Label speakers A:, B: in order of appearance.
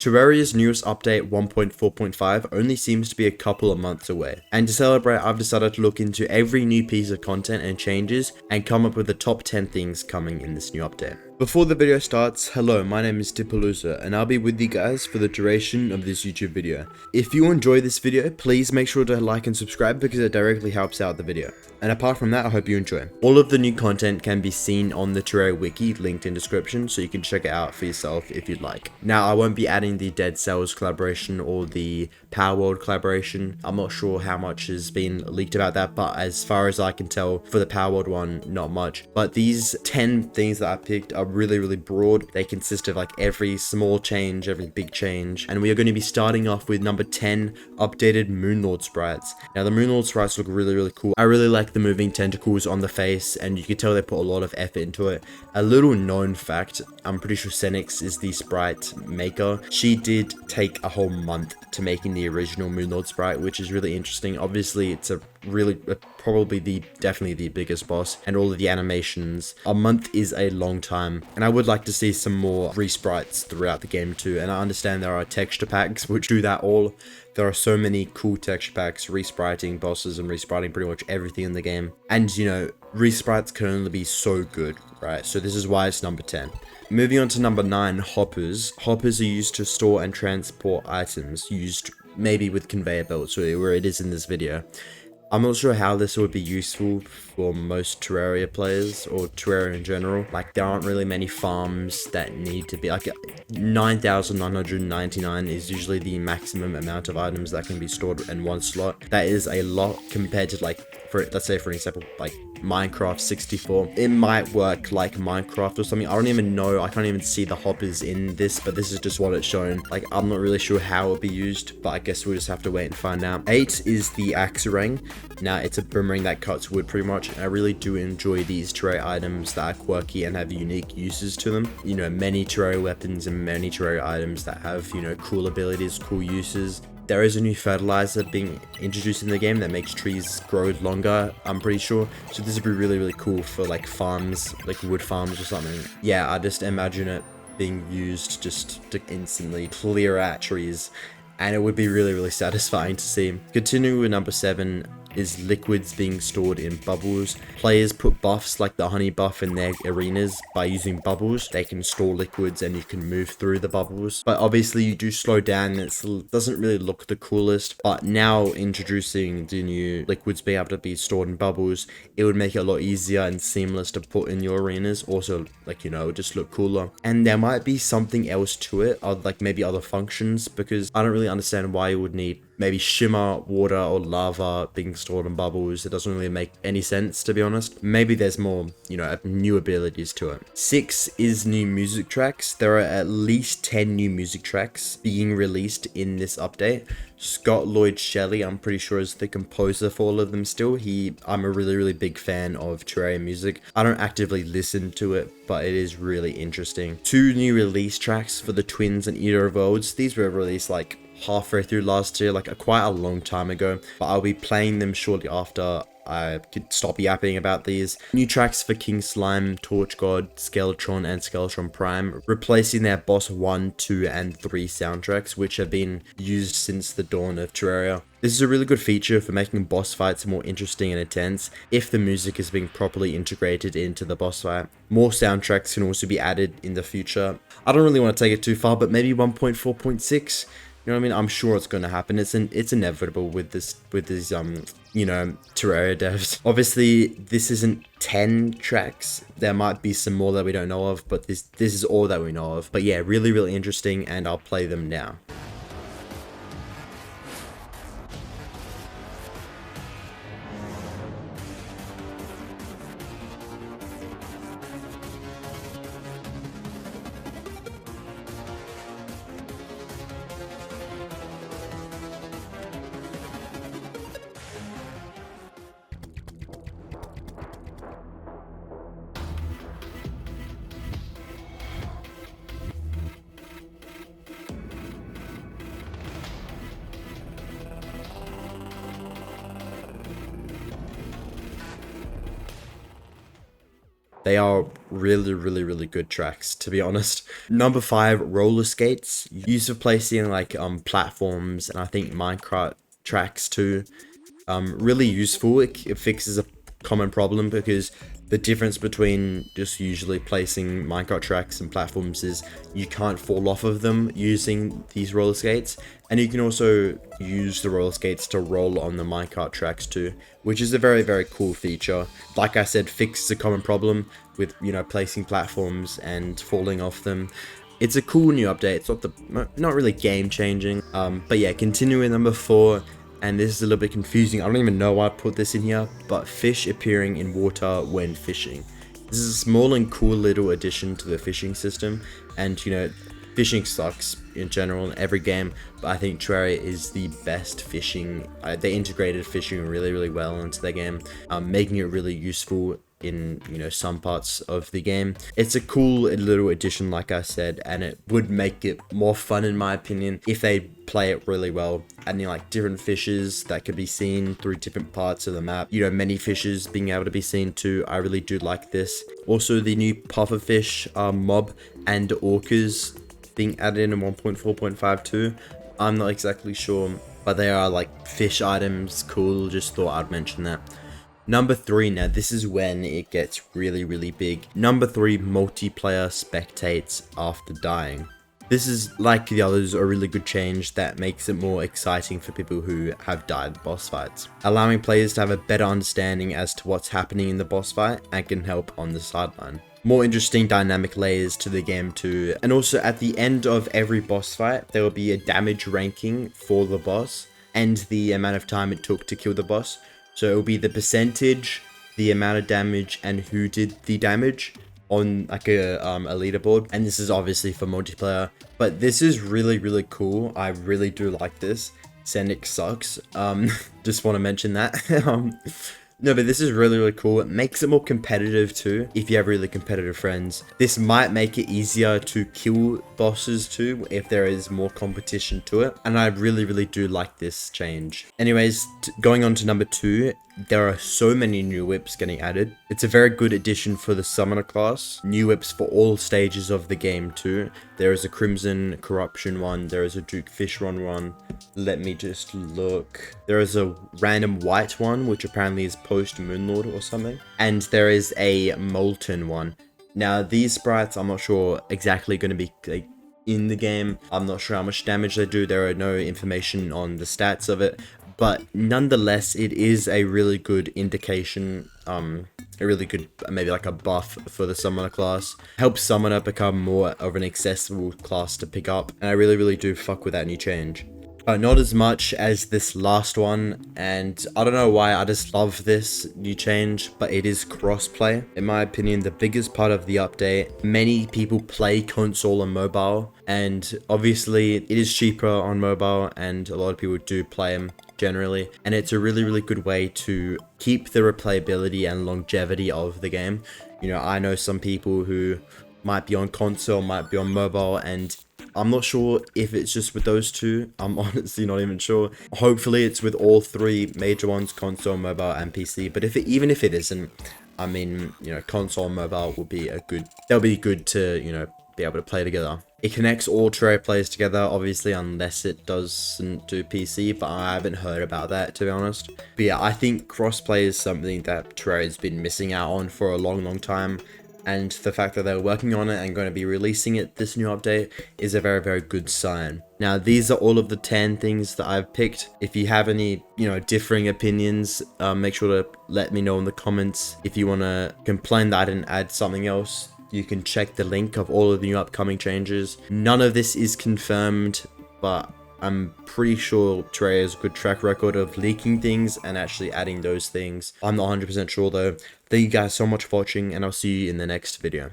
A: Terraria's newest update 1.4.5 only seems to be a couple of months away, and to celebrate I've decided to look into every new piece of content and changes and come up with the top 10 things coming in this new update. Before the video starts, hello, my name is Tipalooza and I'll be with you guys for the duration of this YouTube video. If you enjoy this video, please make sure to like and subscribe because it directly helps out the video. And apart from that, I hope you enjoy. All of the new content can be seen on the Terraria wiki, linked in description, so you can check it out for yourself if you'd like. Now, I won't be adding the Dead Cells collaboration or the Power World collaboration. I'm not sure how much has been leaked about that, but as far as I can tell, for the Power World one, not much. But these 10 things that I picked are really broad. They consist of like every small change, every big change, and we are going to be starting off with number 10, updated Moonlord sprites. Now, the Moonlord sprites look really cool. I really like the moving tentacles on the face, and you can tell they put a lot of effort into it. A little known fact, I'm pretty sure Senix is the sprite maker. She did take a whole month to making the original Moonlord sprite, which is really interesting. Obviously, it's a probably definitely the biggest boss, and all of the animations. A month is a long time, and I would like to see some more resprites throughout the game too. And I understand there are texture packs which do that all. There are so many cool texture packs respriting bosses and respriting pretty much everything in the game, and you know, resprites can only be so good, right? So this is why it's number 10. Moving on to number 9, hoppers. Hoppers are used to store and transport items, used maybe with conveyor belts, where it is in this video. I'm not sure how this would be useful for most Terraria players or Terraria in general. Like, there aren't really many farms that need to be like 9,999 is usually the maximum amount of items that can be stored in one slot. That is a lot compared to, like, let's say for example, like Minecraft 64. It might work like Minecraft or something. I don't even know. I can't even see the hoppers in this, but this is just what it's shown. Like, I'm not really sure how it'll be used, but I guess we'll just have to wait and find out. 8 is the Axearang. Now, it's a boomerang that cuts wood pretty much, and I really do enjoy these Terraria items that are quirky and have unique uses to them. You know, many Terraria weapons and many Terraria items that have, you know, cool abilities, cool uses. There is a new fertilizer being introduced in the game that makes trees grow longer, I'm pretty sure. So this would be really cool for like farms, like wood farms or something. Yeah, I just imagine it being used just to instantly clear out trees, and it would be really satisfying to see. Continuing with number 7 is liquids being stored in bubbles. Players put buffs like the honey buff in their arenas by using bubbles. They can store liquids and you can move through the bubbles, but obviously you do slow down and it doesn't really look the coolest. But now introducing the new liquids being able to be stored in bubbles, it would make it a lot easier and seamless to put in your arenas. Also, like, you know, just look cooler. And there might be something else to it, or like maybe other functions, because I don't really understand why you would need maybe shimmer, water, or lava being stored in bubbles. It doesn't really make any sense, to be honest. Maybe there's more, you know, new abilities to it. 6 is new music tracks. There are at least 10 new music tracks being released in this update. Scott Lloyd Shelley, I'm pretty sure, is the composer for all of them still. I'm a really big fan of Terraria music. I don't actively listen to it, but it is really interesting. 2 new release tracks for the Twins and Eater of Worlds. These were released like halfway through last year, like quite a long time ago, but I'll be playing them shortly after I could stop yapping about these. New tracks for King Slime, Torch God, Skeletron, and Skeletron Prime, replacing their Boss 1, 2, and 3 soundtracks, which have been used since the dawn of Terraria. This is a really good feature for making boss fights more interesting and intense if the music is being properly integrated into the boss fight. More soundtracks can also be added in the future. I don't really want to take it too far, but maybe 1.4.6. You know what I mean? I'm sure it's going to happen. It's inevitable with these you know, Terraria devs. Obviously, this isn't 10 tracks. There might be some more that we don't know of, but this is all that we know of. But yeah, really interesting, and I'll play them now. They are really good tracks, to be honest. Number 5, roller skates. Use of placing like platforms and I think minecart tracks too. Really useful. It fixes a common problem because the difference between just usually placing minecart tracks and platforms is you can't fall off of them using these roller skates, and you can also use the roller skates to roll on the minecart tracks too, which is a very cool feature. Like I said, fixes a common problem with, you know, placing platforms and falling off them. It's a cool new update. It's not really game changing, but yeah, continuing number 4. And this is a little bit confusing. I don't even know why I put this in here, but fish appearing in water when fishing. This is a small and cool little addition to the fishing system. And, you know, fishing sucks in general in every game, but I think Terraria is the best fishing. They integrated fishing really well into their game, making it really useful in, you know, some parts of the game. It's a cool little addition, like I said, and it would make it more fun in my opinion if they play it really well. Adding like different fishes that could be seen through different parts of the map, you know, many fishes being able to be seen too. I really do like this. Also, the new pufferfish mob and orcas being added in 1.4.5 too. I'm not exactly sure, but they are like fish items. Cool, just thought I'd mention that. Number 3, now this is when it gets really big. Number 3, multiplayer spectates after dying. This is, like the others, a really good change that makes it more exciting for people who have died boss fights, allowing players to have a better understanding as to what's happening in the boss fight and can help on the sideline. More interesting dynamic layers to the game too, and also at the end of every boss fight there will be a damage ranking for the boss and the amount of time it took to kill the boss. So it will be the percentage, the amount of damage, and who did the damage on like a leaderboard. And this is obviously for multiplayer, but this is really cool. I really do like this. Sendic sucks. Just want to mention that. No, but this is really cool. It makes it more competitive too, if you have really competitive friends. This might make it easier to kill bosses too, if there is more competition to it. And I really do like this change. Anyways, going on to number 2, there are so many new whips getting added. It's a very good addition for the summoner class. New whips for all stages of the game too. There is a Crimson Corruption one. There is a Duke Fishron one. Let me just look. There is a random white one, which apparently is post Moonlord or something. And there is a Molten one. Now these sprites, I'm not sure exactly going to be like in the game. I'm not sure how much damage they do. There are no information on the stats of it. But nonetheless, it is a really good indication, a really good, maybe like a buff for the summoner class. Helps summoner become more of an accessible class to pick up. And I really do fuck with that new change. Not as much as this last one, and I don't know why, I just love this new change, but it is crossplay. In my opinion, the biggest part of the update. Many people play console and mobile, and obviously it is cheaper on mobile, and a lot of people do play them generally, and it's a really good way to keep the replayability and longevity of the game. You know, I know some people who might be on console, might be on mobile, and I'm not sure if it's just with those two. I'm honestly not even sure. Hopefully it's with all 3 major ones, console, mobile, and PC. But even if it isn't, I mean, you know, console and mobile will be they'll be good to, you know, be able to play together. It connects all Terraria players together, obviously, unless it doesn't do PC, but I haven't heard about that, to be honest. But yeah, I think crossplay is something that Terraria's been missing out on for a long time. And the fact that they're working on it and going to be releasing it this new update is a very good sign. Now, these are all of the 10 things that I've picked. If you have any, you know, differing opinions, make sure to let me know in the comments. If you want to complain that I didn't add something else, you can check the link of all of the new upcoming changes. None of this is confirmed, but I'm pretty sure Terraria has a good track record of leaking things and actually adding those things. I'm not 100% sure though. Thank you guys so much for watching, and I'll see you in the next video.